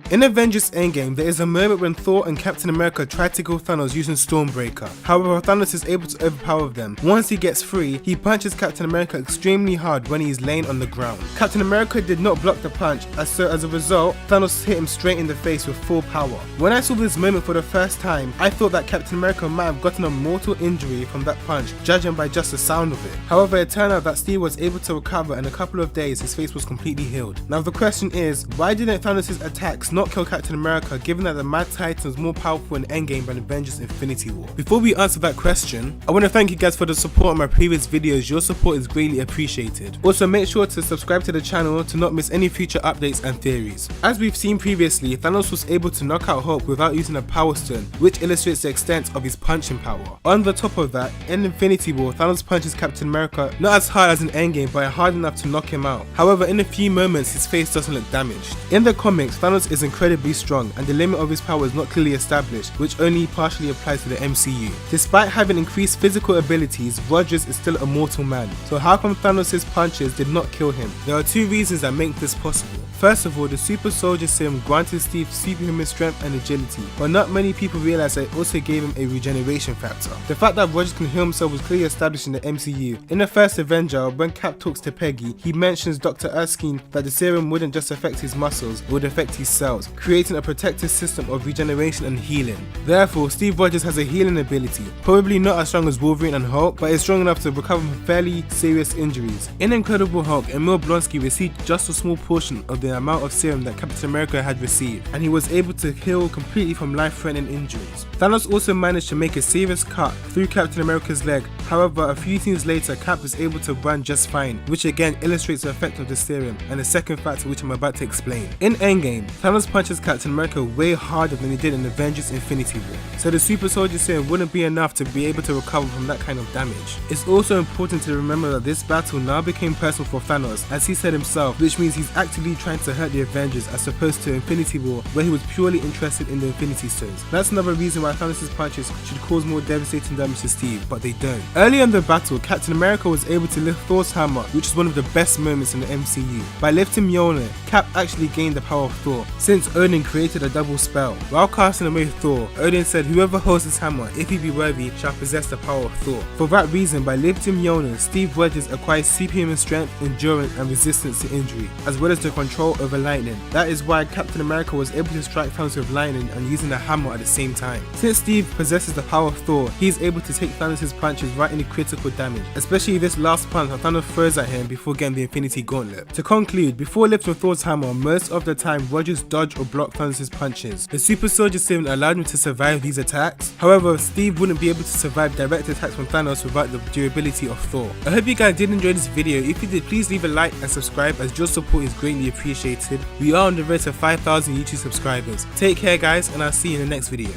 In Avengers Endgame, there is a moment when Thor and Captain America try to kill Thanos using Stormbreaker. However, Thanos is able to overpower them. Once he gets free, he punches Captain America extremely hard when he is laying on the ground. Captain America did not block the punch, as a result, Thanos hit him straight in the face with full power. When I saw this moment for the first time, I thought that Captain America might have gotten a mortal injury from that punch, judging by just the sound of it. However, it turned out that Steve was able to recover, and in a couple of days his face was completely healed. Now the question is, why didn't Thanos' attacks not kill Captain America, given that the Mad Titan was more powerful in Endgame than Avengers Infinity War? Before we answer that question, I want to thank you guys for the support on my previous videos. Your support is greatly appreciated. Also, make sure to subscribe to the channel to not miss any future updates and theories. As we've seen previously, Thanos was able to knock out Hulk without using a Power Stone, which illustrates the extent of his punching power. On the top of that, in Infinity War, Thanos punches Captain America not as hard as in Endgame, but hard enough to knock him out. However, in a few moments his face doesn't look damaged. In the comics, Thanos is incredibly strong, and the limit of his power is not clearly established, which only partially applies to the MCU. Despite having increased physical abilities, Rogers is still a mortal man. So how come Thanos' punches did not kill him? There are two reasons that make this possible. First of all, the super soldier serum granted Steve superhuman strength and agility, but not many people realize that it also gave him a regeneration factor. The fact that Rogers can heal himself was clearly established in the MCU. In the first Avenger, when Cap talks to Peggy, he mentions Dr. Erskine that the serum wouldn't just affect his muscles, it would affect his cells, creating a protective system of regeneration and healing. Therefore, Steve Rogers has a healing ability, probably not as strong as Wolverine and Hulk, but is strong enough to recover from fairly serious injuries. In Incredible Hulk, Emil Blonsky received just a small portion of the amount of serum that Captain America had received, and he was able to heal completely from life-threatening injuries. Thanos also managed to make a serious cut through Captain America's leg. However, a few scenes later, Cap was able to run just fine, which again illustrates the effect of the serum, and the second factor which I'm about to explain. In Endgame, Thanos punches Captain America way harder than he did in Avengers Infinity War, so the super soldier serum wouldn't be enough to be able to recover from that kind of damage. It's also important to remember that this battle now became personal for Thanos, as he said himself, which means he's actively trying to hurt the Avengers as opposed to Infinity War, where he was purely interested in the Infinity Stones. That's another reason why Thanos' punches should cause more devastating damage to Steve, but they don't. Early in the battle, Captain America was able to lift Thor's hammer, which is one of the best moments in the MCU. By lifting Mjolnir, Cap actually gained the power of Thor, since Odin created a double spell. While casting away Thor, Odin said whoever holds his hammer, if he be worthy, shall possess the power of Thor. For that reason, by lifting Mjolnir, Steve Rogers acquires superhuman strength, endurance, and resistance to injury, as well as the control over lightning. That is why Captain America was able to strike Thanos with lightning and using the hammer at the same time. Since Steve possesses the power of Thor, he is able to take Thanos' punches right into critical damage, especially this last punch that Thanos throws at him before getting the Infinity Gauntlet. To conclude, before lifting Thor's hammer, most of the time Rogers dodged or blocked Thanos' punches. The super soldier serum allowed him to survive these attacks. However, Steve wouldn't be able to survive direct attacks from Thanos without the durability of Thor. I hope you guys did enjoy this video. If you did, please leave a like and subscribe, as your support is greatly appreciated. We are on the road to 5,000 YouTube subscribers. Take care guys, and I'll see you in the next video.